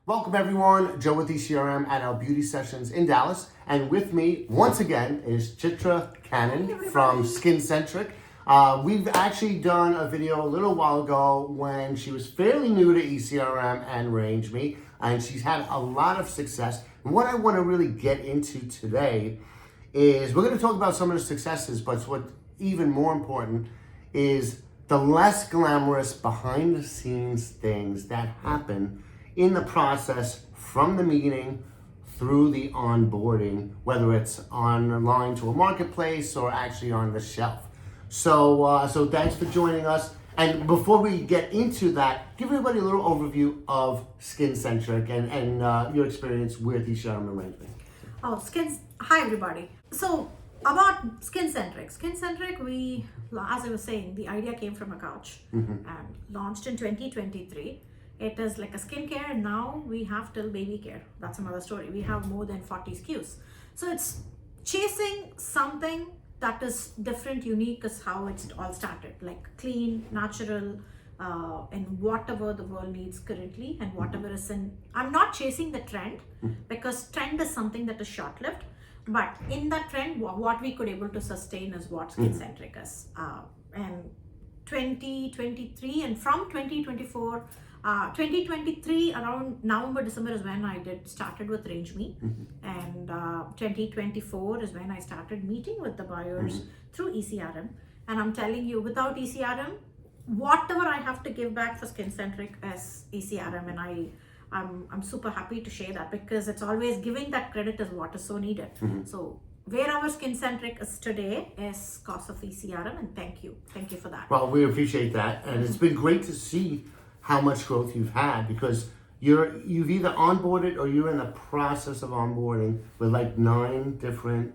Welcome everyone, Joe with ECRM at our beauty sessions in Dallas. And with me, once again, is Chithra Kannan from Centrick. We've actually done a video a little while ago when she was fairly new to ECRM and Range Me, and she's had a lot of success. And what I want to really get into today is we're going to talk about some of the successes, but what's even more important is the less glamorous behind the scenes things that happen in the process from the meeting through the onboarding, whether it's online to a marketplace or actually on the shelf. So thanks for joining us. And before we get into that, give everybody a little overview of Centrick and your experience with ECRM arrangement. Hi everybody. So about Centrick, we, as I was saying, the idea came from a couch and launched in 2023. It is like a skincare, and now we have till baby care. That's another story. We have more than 40 SKUs. So it's chasing something that is different, unique is how it's all started. Like clean, natural, and whatever the world needs currently and whatever is in. I'm not chasing the trend because trend is something that is short-lived. But in that trend, what we could able to sustain is what Centrick is. And 2023 and from 2024, 2023 around November, December is when I started with Range Me, and 2024 is when I started meeting with the buyers through ECRM. And I'm telling you, without ECRM, whatever I have to give back for Centrick is ECRM, and I'm super happy to share that because it's always giving that credit is what is so needed. So where our Centrick is today is cause of ECRM, and thank you for that. Well, we appreciate that, and it's been great to see how much growth you've had because you've either onboarded or you're in the process of onboarding with like 9 different.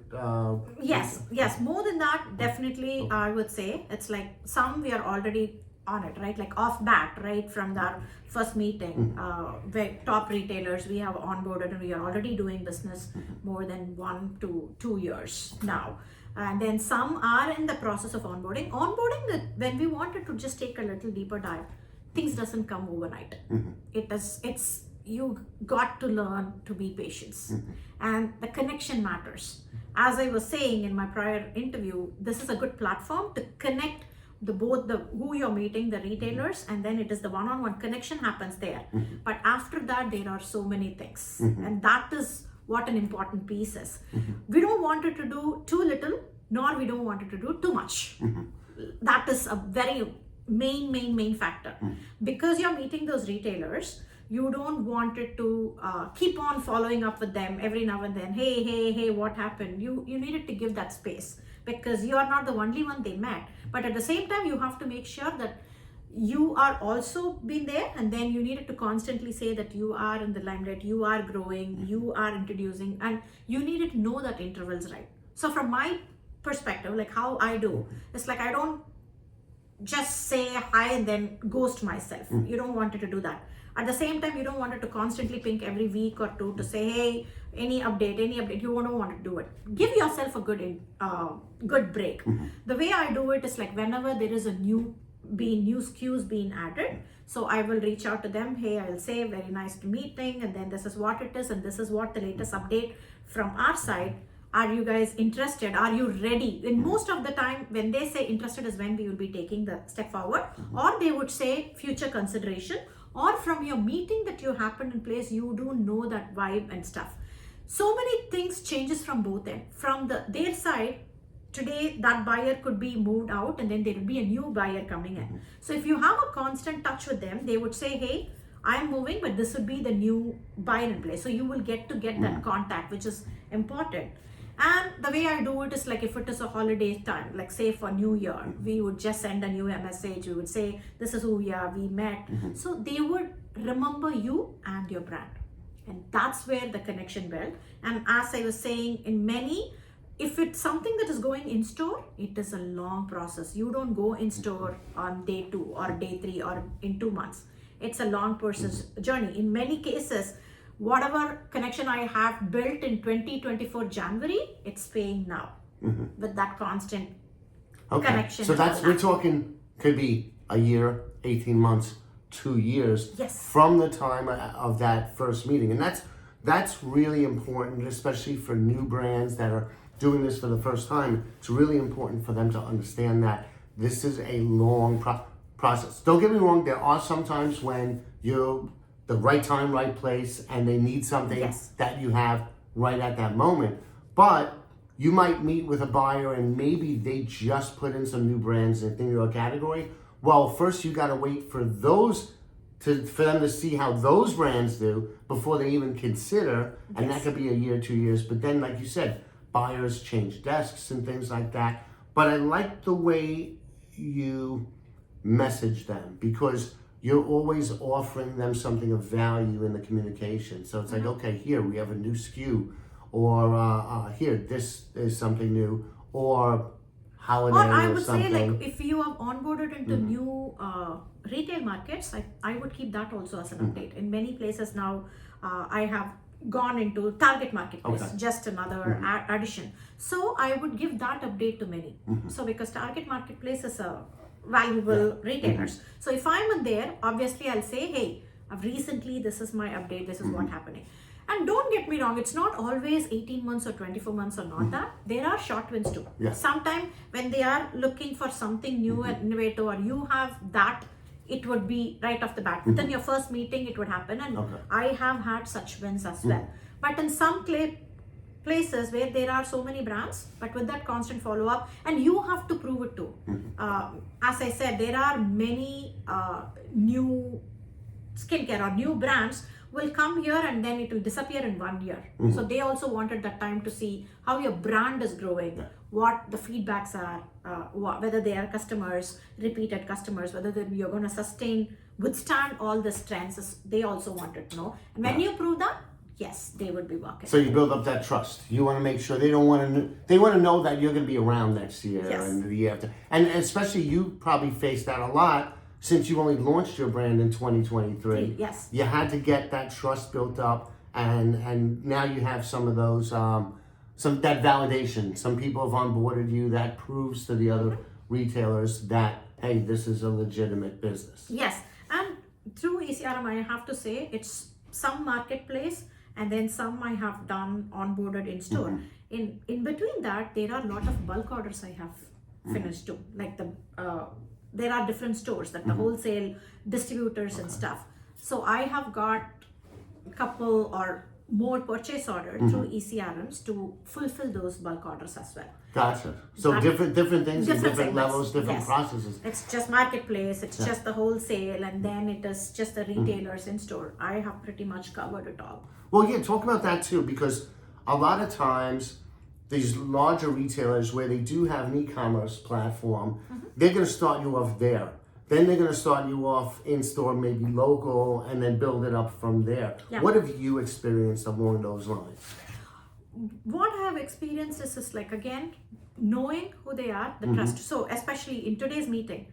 Yes, more than that, definitely. I would say it's like some we are already on it, right? Like off bat, right from our first meeting, where top retailers we have onboarded and we are already doing business more than 1 to 2 years now. And then some are in the process of onboarding. When we wanted to just take a little deeper dive, things doesn't come overnight. It's you got to learn to be patient, and the connection matters. As I was saying in my prior interview, this is a good platform to connect both who you're meeting, the retailers, and then it is the one-on-one connection happens there. But after that, there are so many things, and that is what an important piece is. We don't want it to do too little, nor we don't want it to do too much. That is a very main factor. Because you're meeting those retailers, you don't want it to keep on following up with them every now and then. Hey, what happened? You needed to give that space because you are not the only one they met. But at the same time, you have to make sure that you are also been there, and then you needed to constantly say that you are in the limelight, you are growing, you are introducing, and you needed to know that interval's right. So from my perspective, like how I do, it's like I don't just say hi and then ghost myself. You don't want it to do that. At the same time, you don't want it to constantly ping every week or two to say, hey, any update. You don't want to do it. Give yourself a good break. The way I do it is like whenever there is a new SKUs being added, so I will reach out to them. Hey, I'll say very nice to meeting, and then this is what it is, and this is what the latest update from our side. Are you guys interested? Are you ready? And most of the time, when they say interested is when we will be taking the step forward, or they would say future consideration, or from your meeting that you happened in place, you do know that vibe and stuff. So many things changes from both ends. From their side, today that buyer could be moved out, and then there will be a new buyer coming in. So if you have a constant touch with them, they would say, hey, I'm moving, but this would be the new buyer in place. So you will get that contact, which is important. And the way I do it is like if it is a holiday time, like say for New Year, we would just send a new message. We would say, this is who we are, we met. So they would remember you and your brand. And that's where the connection built. And as I was saying, if it's something that is going in store, it is a long process. You don't go in store on day 2 or day 3 or in 2 months. It's a long process journey. In many cases, whatever connection I have built in 2024 January, it's paying now with that constant connection. So we're talking could be a year, 18 months 2 years Yes. from the time of that first meeting. And that's really important, especially for new brands that are doing this for the first time. It's really important for them to understand that this is a long process. Don't get me wrong, there are some times when you're the right time, right place, and they need something Yes. that you have right at that moment. But you might meet with a buyer and maybe they just put in some new brands in your category. Well, first you got to wait for those for them to see how those brands do before they even consider, and that could be a year, 2 years. But then, like you said, buyers change desks and things like that. But I like the way you message them because you're always offering them something of value in the communication. So it's like, okay, here we have a new SKU, or here, this is something new, or holiday Or I or would something. say, like, if you have onboarded into new retail markets, I would keep that also as an update. In many places now, I have gone into target marketplace, just another addition. So I would give that update to many. So because target marketplace is a valuable retailers. So if I'm in there, obviously I'll say, hey, recently this is my update, this is what's happening. And don't get me wrong, it's not always 18 months or 24 months or not that. There are short wins too. Sometimes when they are looking for something new and innovative, or you have that, it would be right off the bat. Within your first meeting, it would happen. And I have had such wins as well. But in some places where there are so many brands, but with that constant follow-up, and you have to prove it too. As I said, there are many new skincare or new brands will come here and then it will disappear in 1 year. So they also wanted that time to see how your brand is growing, what the feedbacks are, whether they are customers, repeated customers, whether you're going to withstand all the trends. They also wanted to know. And when you prove that, yes, they would be working. So you build up that trust. You want to make sure they want to know that you're going to be around next year and the year after. And especially you probably face that a lot since you only launched your brand in 2023. Yes. You had to get that trust built up, and now you have some of those that validation. Some people have onboarded you. That proves to the other retailers that, hey, this is a legitimate business. Yes, and through ECRM, I have to say it's some marketplace, and then some I have done onboarded in store. In between that, there are a lot of bulk orders I have finished too. Like there are different stores that the wholesale distributors and stuff. So I have got a couple or more purchase order through ECRMs to fulfill those bulk orders as well. Gotcha. So different things, different levels, different processes. It's just marketplace, it's just the wholesale, and then it is just the retailers in store. I have pretty much covered it all. Well, yeah, talk about that too, because a lot of times these larger retailers where they do have an e-commerce platform, they're going to start you off there. Then they're going to start you off in-store, maybe local, and then build it up from there. Yeah. What have you experienced along those lines? What I have experienced is like, again, knowing who they are, the trust. So especially in today's meeting,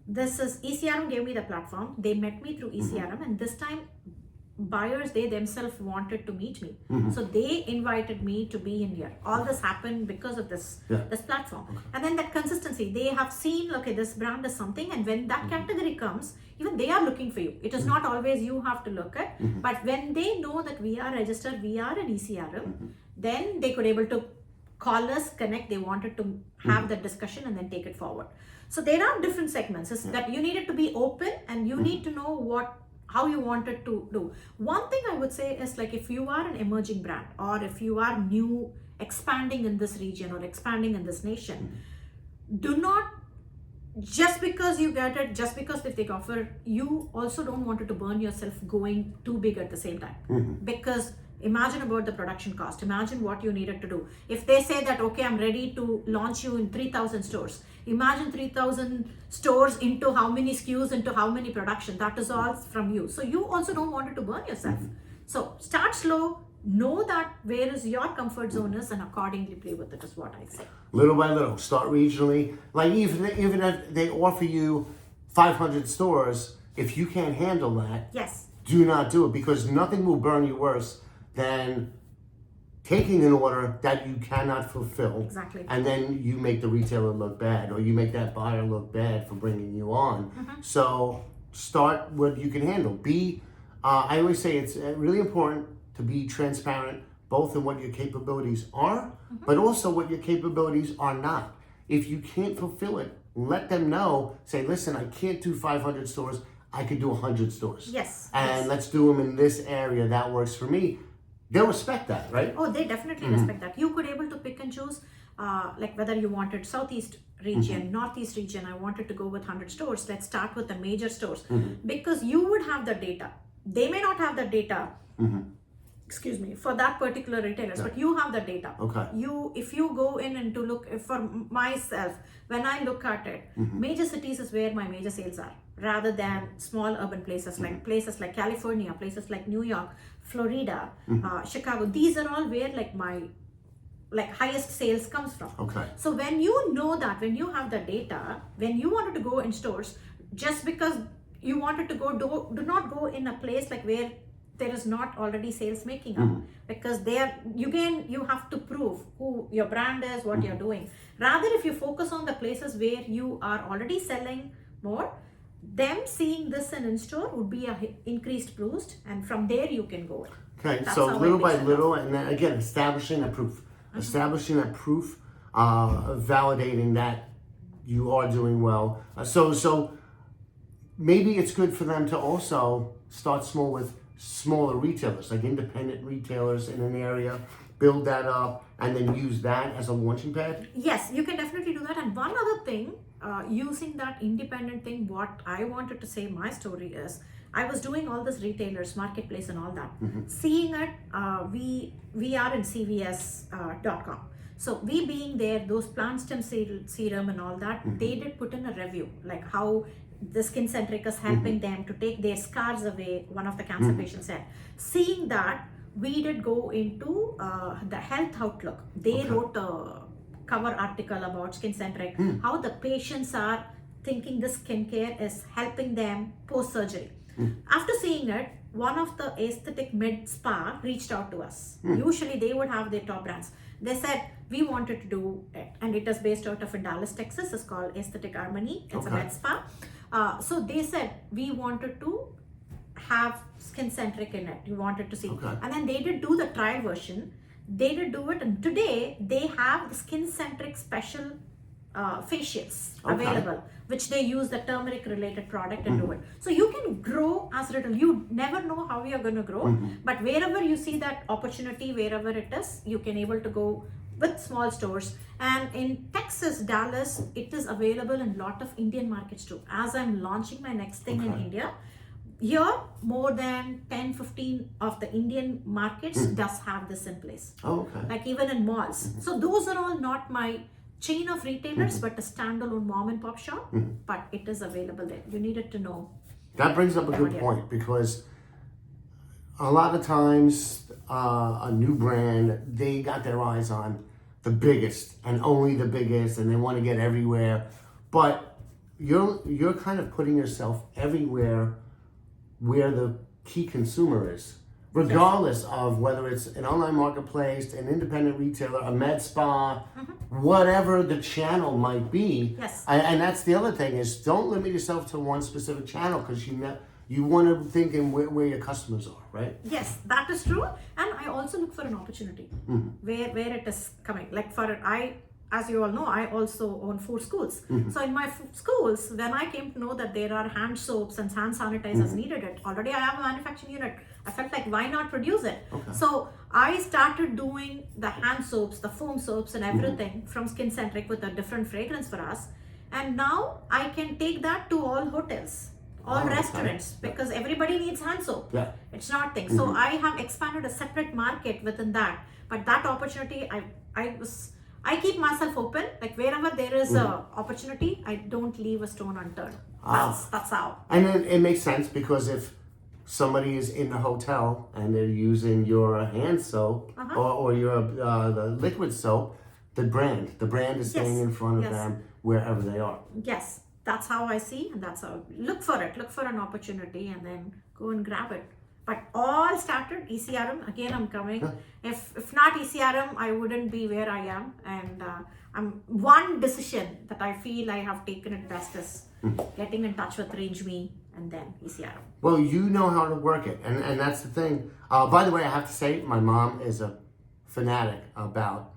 this is ECRM gave me the platform. They met me through ECRM, and this time buyers, they themselves wanted to meet me. So they invited me to be in here. All this happened because of this platform. And then that consistency, they have seen, okay, this brand is something, and when that category comes, even they are looking for you. It is not always you have to look at, but when they know that we are registered, we are an ECRM, then they could able to call us, connect, they wanted to have that discussion and then take it forward. So there are different segments. It's that you needed to be open, and you need to know how you wanted to do. One thing I would say is, like, if you are an emerging brand, or if you are new, expanding in this region or expanding in this nation, do not, just because you get it, just because if they offer, you also don't want to burn yourself going too big at the same time. Because imagine about the production cost. Imagine what you needed to do. If they say that, okay, I'm ready to launch you in 3,000 stores. Imagine 3,000 stores into how many SKUs, into how many production. That is all from you. So you also don't want it to burn yourself. So start slow, know that where is your comfort zone is, and accordingly play with it is what I say. Little by little, start regionally. Like even if they offer you 500 stores, if you can't handle that, do not do it, because nothing will burn you worse than taking an order that you cannot fulfill. Exactly. And then you make the retailer look bad, or you make that buyer look bad for bringing you on. So start what you can handle. I always say it's really important to be transparent, both in what your capabilities are, but also what your capabilities are not. If you can't fulfill it, let them know. Say, listen, I can't do 500 stores. I could do 100 stores. Yes. And let's do them in this area. That works for me. They'll respect that, right? Oh, they definitely respect that. You could able to pick and choose, like whether you wanted Southeast region, Northeast region. I wanted to go with 100 stores. Let's start with the major stores because you would have the data. They may not have the data. Excuse me, for that particular retailers, but you have the data. Okay. If you go in and to look, if for myself, when I look at it, major cities is where my major sales are, rather than small urban places like California, places like New York, Florida, Chicago. These are all where like my highest sales comes from. Okay. So when you know that, when you have the data, when you wanted to go in stores, just because you wanted to go, do not go in a place like where there is not already sales making up, because there you have to prove who your brand is, what you're doing. Rather, if you focus on the places where you are already selling more, them seeing this in store would be a increased boost, and from there you can go in. Okay, That's so how I little by mix it little, and then again, establishing that proof, validating that you are doing well. So maybe it's good for them to also start small with smaller retailers, like independent retailers in an area, build that up, and then use that as a launching pad? Yes, you can definitely do that. And one other thing, using that independent thing, what I wanted to say, my story is, I was doing all this retailers, marketplace and all that. Seeing it, we are in CVS.com. So we being there, those plant stem serum and all that, they did put in a review, like how the Skin Centric is helping them to take their scars away, one of the cancer patients said. Seeing that, we did go into the health outlook. They wrote a cover article about Skin Centric, how the patients are thinking the skincare is helping them post-surgery. After seeing it, one of the aesthetic med spa reached out to us. Usually they would have their top brands. They said, we wanted to do it, and it is based out of Dallas, Texas. It's called Aesthetic Harmony. It's a med spa. So they said, we wanted to have Skin Centric in it. We wanted to see. And then they did do the trial version. They did do it. And today they have the Skin Centric special facials available, which they use the turmeric related product and do it. So you can grow as little. You never know how you're going to grow. But wherever you see that opportunity, wherever it is, you can able to go with small stores. And in Texas, Dallas, it is available in a lot of Indian markets too. As I'm launching my next thing in India, here more than 10-15 of the Indian markets does have this in place. Like even in malls. So those are all not my chain of retailers, but a standalone mom and pop shop, but it is available there. You needed to know. That brings up a good point, because a lot of times a new brand, they got their eyes on the biggest and only the biggest, and they want to get everywhere. But you're kind of putting yourself everywhere where the key consumer is, regardless of whether it's an online marketplace, an independent retailer, a med spa, whatever the channel might be. And that's the other thing, is don't limit yourself to one specific channel, because you want to think in where your customers are, right? Yes, that is true. And I also look for an opportunity where it is coming. Like as you all know, I also own 4 schools. So in my schools, when I came to know that there are hand soaps and hand sanitizers needed it, already I have a manufacturing unit. I felt like, why not produce it? So I started doing the hand soaps, the foam soaps and everything from Skin Centric with a different fragrance for us. And now I can take that to all hotels, all restaurants, because everybody needs hand soap. It's not thing. So I have expanded a separate market within that. But that opportunity, I keep myself open. Like wherever there is a opportunity, I don't leave a stone unturned. That's how. And it makes sense, because if somebody is in the hotel and they're using your hand soap or your the liquid soap, the brand is staying in front of them wherever they are. Yes, that's how I see, and that's how look for an opportunity and then go and grab it. But all started ECRM. Again, I'm coming. If not ECRM, I wouldn't be where I am. And one decision that I feel I have taken it best is getting in touch with Range Me and then ECRM. Well, you know how to work it, and that's the thing. By the way, I have to say, my mom is a fanatic about,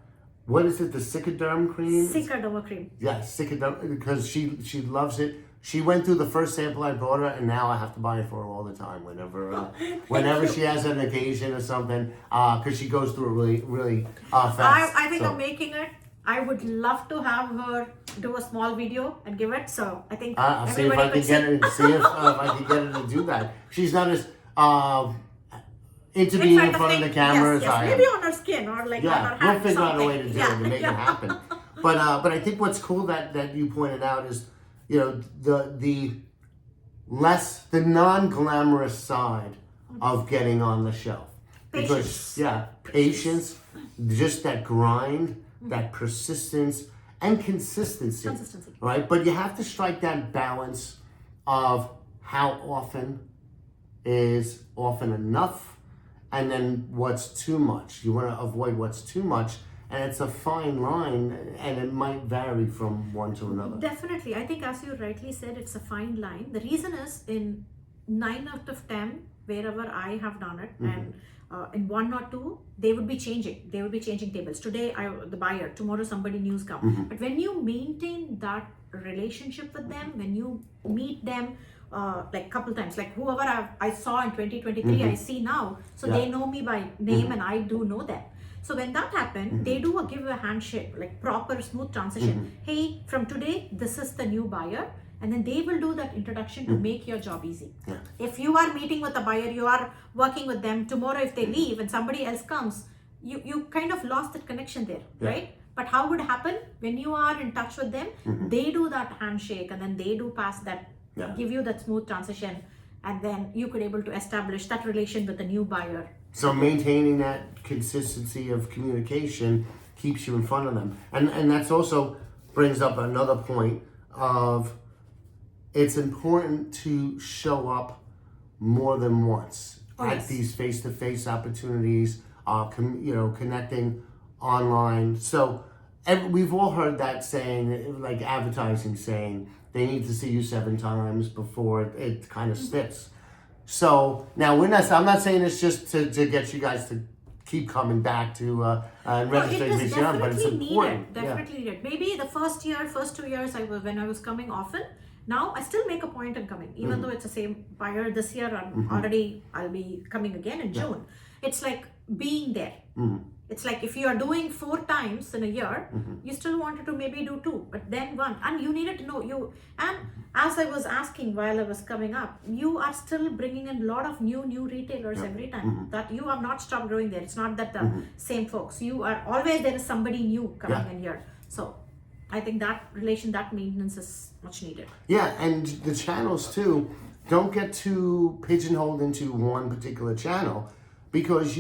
what is it, the Cicaderm cream? Cicaderm cream. Yeah, Cicaderm, because she loves it. She went through the first sample I brought her, and now I have to buy it for her all the time whenever she has an occasion or something, because she goes through it really fast. I think I'm making it. I would love to have her do a small video and give it. So I think I'll see if I can get her. See if I can get her to do that. She's not as into being in front of the camera as I am. Maybe on her skin or like on her hand. We'll figure out a way to do it and make it happen. But I think what's cool that you pointed out is, you know, the non-glamorous side of getting on the shelf. Patience. Because patience, just that grind, that persistence, and consistency. Right? But you have to strike that balance of how often is often enough, and then what's too much. You want to avoid what's too much, and it's a fine line, and it might vary from one to another. Definitely. I think, as you rightly said, it's a fine line. The reason is, in 9 out of 10, wherever I have done it, and in 1 or 2, they would be changing. They would be changing tables. Today, the buyer. Tomorrow, somebody new's come. But when you maintain that relationship with them, when you meet them, like couple times, like whoever I saw in 2023, I see now. So they know me by name, and I do know them. So when that happened, they do give a handshake, like proper smooth transition. Hey, from today, this is the new buyer. And then they will do that introduction to make your job easy. If you are meeting with a buyer, you are working with them. Tomorrow, if they leave and somebody else comes, you kind of lost that connection there, right? But how would happen when you are in touch with them? They do that handshake, and then they do pass that, give you that smooth transition, and then you could able to establish that relation with the new buyer. So maintaining that consistency of communication keeps you in front of them. And that's also brings up another point of, it's important to show up more than once at these face-to-face opportunities, connecting online. So we've all heard that saying, like advertising saying, they need to see you 7 times before it kind of sticks. So now I'm not saying it's just to get you guys to keep coming back to register this year, but it's important. Definitely needed. Maybe the first 2 years when I was coming often. Now I still make a point in coming, even though it's the same buyer this year. I'll be coming again in June. It's like being there. It's like if you are doing 4 times in a year, you still wanted to maybe do 2, but then 1, and you needed to know you. And as I was asking while I was coming up, you are still bringing in a lot of new retailers every time. That you have not stopped growing there. It's not that the same folks. You are always, there is somebody new coming in here. So I think that relation, that maintenance is much needed. Yeah, and the channels too, don't get too pigeonholed into one particular channel, because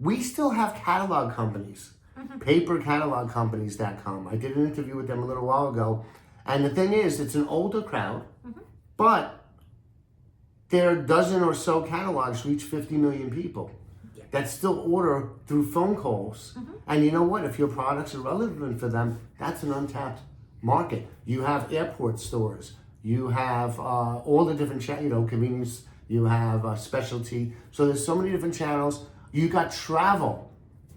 we still have catalog companies, paper catalog companies that come. I did an interview with them a little while ago, and the thing is, it's an older crowd, but their dozen or so catalogs reach 50 million people that still order through phone calls. And you know what? If your products are relevant for them, that's an untapped market. You have airport stores. You have all the different convenience. You have specialty. So there's so many different channels. You got travel,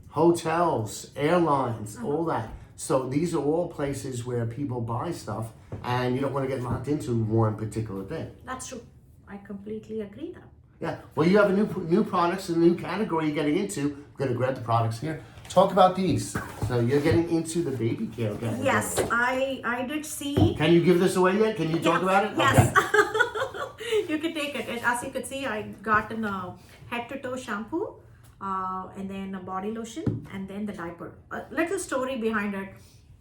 hotels, airlines, all that. So these are all places where people buy stuff, and you don't want to get locked into one particular thing. That's true. I completely agree that. Yeah. Well, you have a new products, a new category you're getting into. I'm going to grab the products here. Talk about these. So you're getting into the baby care category. Yes, I did see. Can you give this away yet? Can you talk about it? Yes. Okay. You can take it. As you could see, I got a head to toe shampoo, and then a body lotion, and then the diaper. A little story behind it.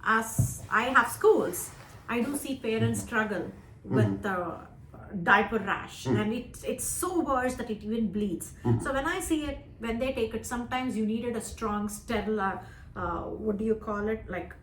As I have schools, I do see parents struggle with the diaper rash, and it's so worse that it even bleeds. So when I see it, when they take it, sometimes you needed a strong sterile, what do you call it? Like,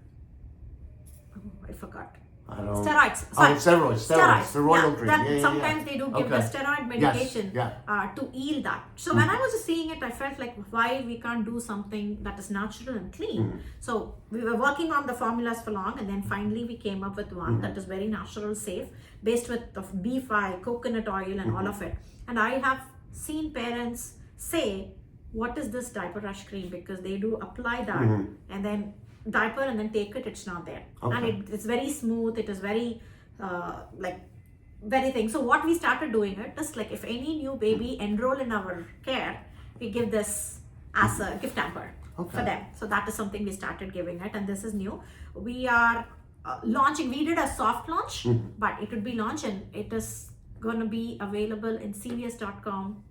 I forgot. I don't. Steroids. Oh, Sorry. steroids. The royal Yeah, cream. that Yeah. sometimes they do give the Okay. steroid Yes, medication yeah. to heal that. So when I was seeing it, I felt like why we can't do something that is natural and clean. So we were working on the formulas for long, and then finally we came up with one that is very natural, safe, based with of beef oil, coconut oil, and all of it. And I have seen parents say, "What is this diaper rush cream?" Because they do apply that and then diaper and then take it, it's not there. Okay. And it's very smooth, it is very very thing. So what we started doing it is like, if any new baby enroll in our care, we give this as a gift hamper for them. So that is something we started giving it, and this is new. We are launching, we did a soft launch, but it would be launched and it is going to be available in cvs.com,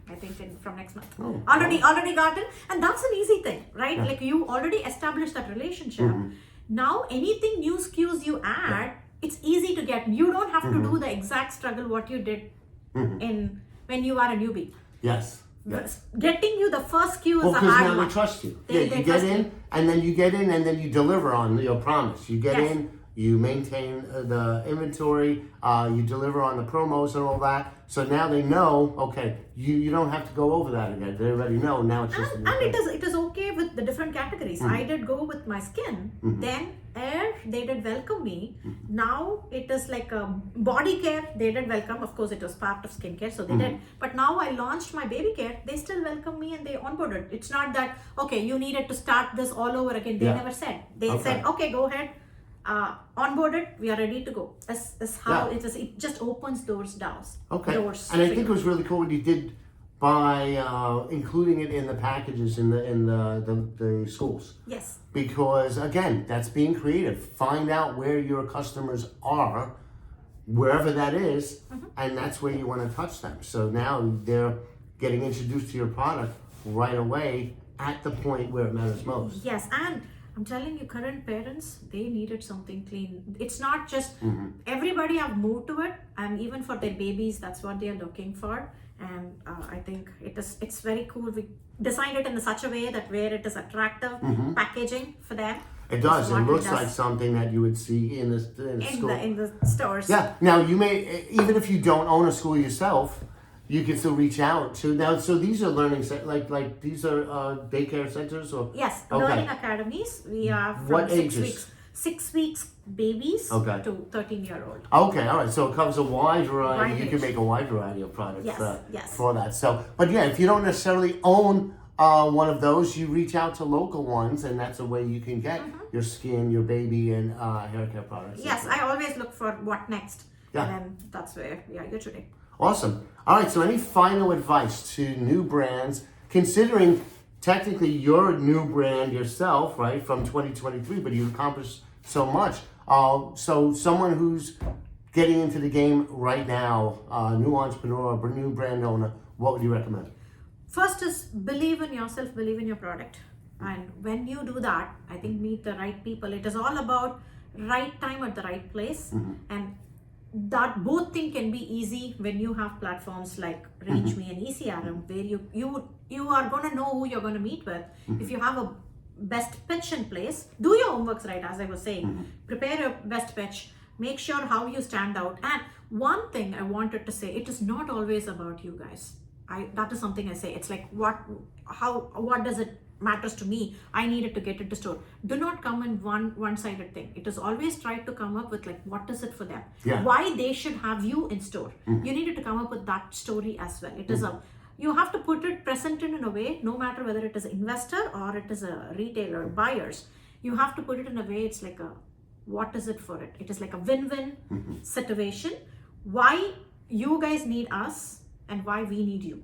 I think from next month. Already got it, and that's an easy thing, right? Like you already established that relationship. Now anything new SKUs you add, it's easy to get. You don't have to do the exact struggle what you did in when you are a newbie. Yes. Getting you the first SKU is a because hard now one. they trust you. They you get trust in, you. and then you get in, and then you deliver on your promise. You get Yes. in, you maintain the inventory, you deliver on the promos and all that. So now they know, okay, you don't have to go over that again. They already know. Now it's just And it is okay with the different categories. I did go with my skin. Then air, they did welcome me. Now it is like a body care, they did welcome. Of course, it was part of skincare, so they did. But now I launched my baby care, they still welcome me and they onboarded. It's not that, okay, you needed to start this all over again. They never said. They said, okay, go ahead. Onboarded, we are ready to go. That's how it is. It just opens doors. Okay. Doors And I think it was really cool what you did by including it in the packages in the schools. Yes. Because again, that's being creative. Find out where your customers are, wherever that is, and that's where you want to touch them. So now they're getting introduced to your product right away at the point where it matters most. Yes, and I'm telling you, current parents, they needed something clean. It's not just everybody have moved to it, and even for their babies, that's what they are looking for. And I think it's very cool. We designed it in such a way that where it is attractive packaging for them. It does. It looks like something that you would see in the school. In the stores. Yeah. Now you may, even if you don't own a school yourself, you can still reach out to now. So these are learning like these are daycare centers or yes, learning academies. We are from what 6 ages? weeks. 6 weeks babies to 13-year-old. Okay, all right. So it covers a wide variety. Wide You can range. make a wide variety of products Yes. for that. So, but yeah, if you don't necessarily own one of those, you reach out to local ones, and that's a way you can get your skin, your baby, and hair care products. Yes, I always look for what next. Yeah. And then that's where we are here today. Awesome. All right. So, any final advice to new brands, considering technically you're a new brand yourself, right, from 2023, but you accomplished so much. So, someone who's getting into the game right now, new entrepreneur, new brand owner, what would you recommend? First is believe in yourself, believe in your product. And when you do that, I think meet the right people. It is all about right time at the right place. And that both thing can be easy when you have platforms like Reach Me and ECRM, where you are going to know who you're going to meet with. If you have a best pitch in place, do your homeworks right, as I was saying. Prepare your best pitch, make sure how you stand out. And one thing I wanted to say, it is not always about you guys. That is something I say. It's like what does it matters to me? I needed to get it to store. Do not come in one-sided thing. It is always try to come up with like what is it for them? Why they should have you in store. You needed to come up with that story as well. It is you have to put it present in a way, no matter whether it is an investor or it is a retailer, buyers. You have to put it in a way, it's like what is it for it? It is like a win-win situation. Why you guys need us and why we need you.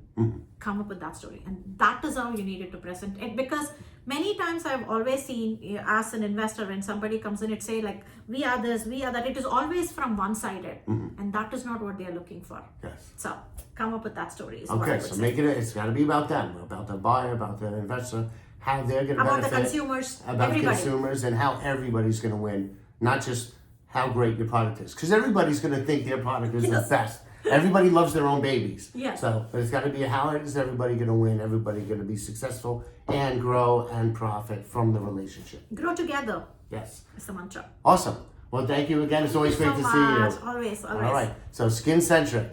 Come up with that story. And that is how you needed to present it. Because many times I've always seen as an investor, when somebody comes in, it say like, we are this, we are that. It is always from one-sided. And that is not what they are looking for. Yes. So come up with that story. Okay, so it's got to be about them, about the buyer, about the investor, how they're going to benefit. About the consumers, about everybody. consumers, and how everybody's going to win. Not just how great your product is. Because everybody's going to think their product is the best. Everybody loves their own babies. Yes. So, but it's got to be how is everybody going to win? Everybody going to be successful and grow and profit from the relationship. Grow together. Yes. It's the mantra. Awesome. Well, thank you again. It's always Thank great you to so see you. much. Always. All right. So Skin Centric.